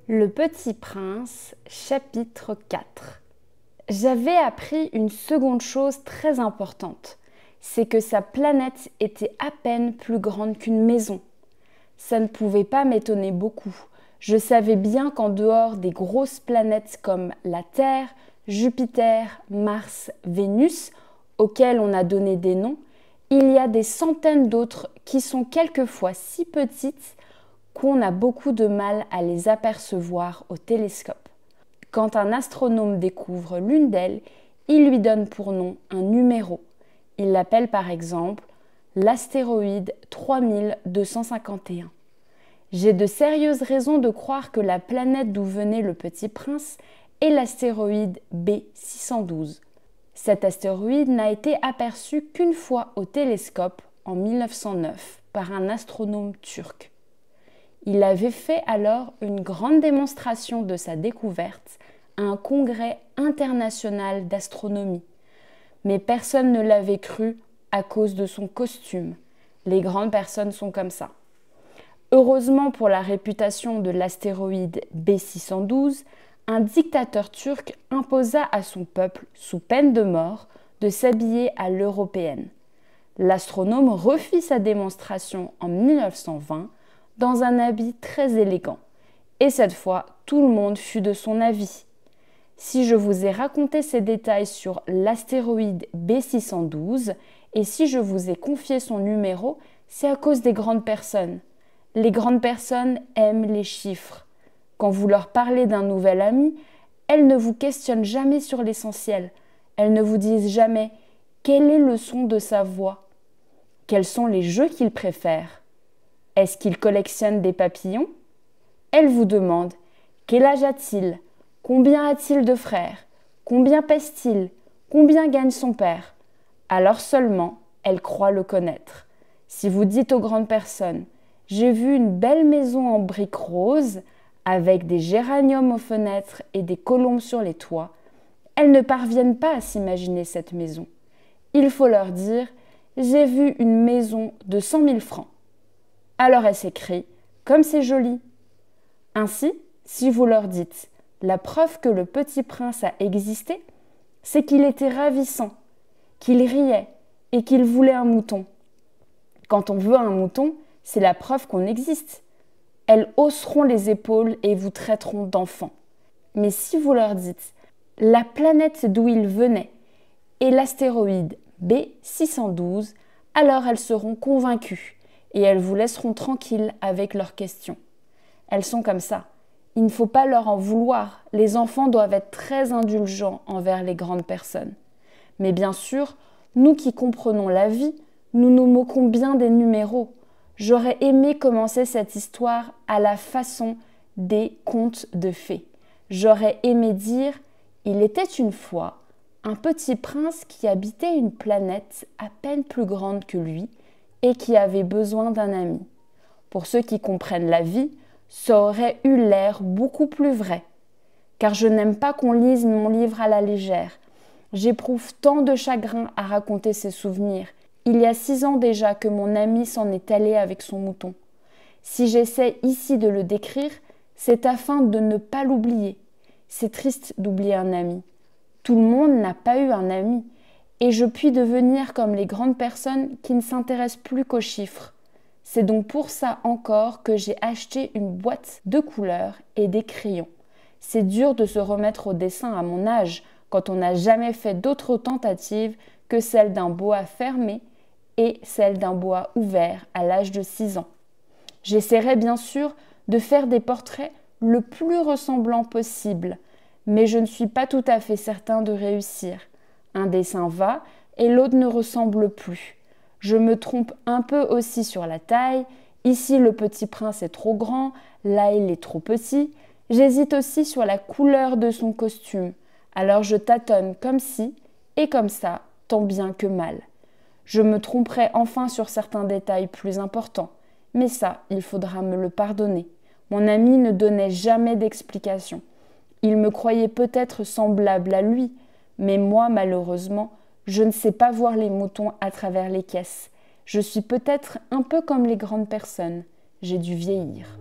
Le Petit Prince, chapitre 4. J'avais appris une seconde chose très importante, c'est que sa planète était à peine plus grande qu'une maison. Ça ne pouvait pas m'étonner beaucoup. Je savais bien qu'en dehors des grosses planètes comme la Terre, Jupiter, Mars, Vénus, auxquelles on a donné des noms, il y a des centaines d'autres qui sont quelquefois si petites qu'on a beaucoup de mal à les apercevoir au télescope. Quand un astronome découvre l'une d'elles, il lui donne pour nom un numéro. Il l'appelle par exemple l'astéroïde 3251. J'ai de sérieuses raisons de croire que la planète d'où venait le Petit Prince est l'astéroïde B612. Cet astéroïde n'a été aperçu qu'une fois au télescope en 1909 par un astronome turc. Il avait fait alors une grande démonstration de sa découverte à un congrès international d'astronomie. Mais personne ne l'avait cru à cause de son costume. Les grandes personnes sont comme ça. Heureusement pour la réputation de l'astéroïde B612, un dictateur turc imposa à son peuple, sous peine de mort, de s'habiller à l'européenne. L'astronome refit sa démonstration en 1920 dans un habit très élégant. Et cette fois, tout le monde fut de son avis. Si je vous ai raconté ces détails sur l'astéroïde B612 et si je vous ai confié son numéro, c'est à cause des grandes personnes. Les grandes personnes aiment les chiffres. Quand vous leur parlez d'un nouvel ami, elles ne vous questionnent jamais sur l'essentiel. Elles ne vous disent jamais quel est le son de sa voix, quels sont les jeux qu'il préfère. Est-ce qu'il collectionne des papillons? Elle vous demande quel âge a-t-il? Combien a-t-il de frères? Combien pèse-t-il? Combien gagne son père? Alors seulement, elle croit le connaître. Si vous dites aux grandes personnes « J'ai vu une belle maison en briques roses avec des géraniums aux fenêtres et des colombes sur les toits », elles ne parviennent pas à s'imaginer cette maison. Il faut leur dire « J'ai vu une maison de 100 000 francs ». Alors elle s'écrie « Comme c'est joli !» Ainsi, si vous leur dites « La preuve que le Petit Prince a existé, c'est qu'il était ravissant, qu'il riait et qu'il voulait un mouton. » Quand on veut un mouton, c'est la preuve qu'on existe. Elles hausseront les épaules et vous traiteront d'enfant. Mais si vous leur dites « La planète d'où il venait est l'astéroïde B612 », alors elles seront convaincues et elles vous laisseront tranquille avec leurs questions. Elles sont comme ça. Il ne faut pas leur en vouloir. Les enfants doivent être très indulgents envers les grandes personnes. Mais bien sûr, nous qui comprenons la vie, nous nous moquons bien des numéros. J'aurais aimé commencer cette histoire à la façon des contes de fées. J'aurais aimé dire « Il était une fois un petit prince qui habitait une planète à peine plus grande que lui et qui avait besoin d'un ami. » Pour ceux qui comprennent la vie, ça aurait eu l'air beaucoup plus vrai. Car je n'aime pas qu'on lise mon livre à la légère. J'éprouve tant de chagrin à raconter ces souvenirs. Il y a 6 ans déjà que mon ami s'en est allé avec son mouton. Si j'essaie ici de le décrire, c'est afin de ne pas l'oublier. C'est triste d'oublier un ami. Tout le monde n'a pas eu un ami. Et je puis devenir comme les grandes personnes qui ne s'intéressent plus qu'aux chiffres. C'est donc pour ça encore que j'ai acheté une boîte de couleurs et des crayons. C'est dur de se remettre au dessin à mon âge quand on n'a jamais fait d'autres tentatives que celle d'un boa fermé et celle d'un boa ouvert à l'âge de 6 ans. J'essaierai bien sûr de faire des portraits le plus ressemblants possible, mais je ne suis pas tout à fait certain de réussir. Un dessin va et l'autre ne ressemble plus. Je me trompe un peu aussi sur la taille. Ici, le Petit Prince est trop grand, là, il est trop petit. J'hésite aussi sur la couleur de son costume. Alors je tâtonne comme ci et comme ça, tant bien que mal. Je me tromperai enfin sur certains détails plus importants. Mais ça, il faudra me le pardonner. Mon ami ne donnait jamais d'explication. Il me croyait peut-être semblable à lui, mais moi, malheureusement, je ne sais pas voir les moutons à travers les caisses. Je suis peut-être un peu comme les grandes personnes. J'ai dû vieillir.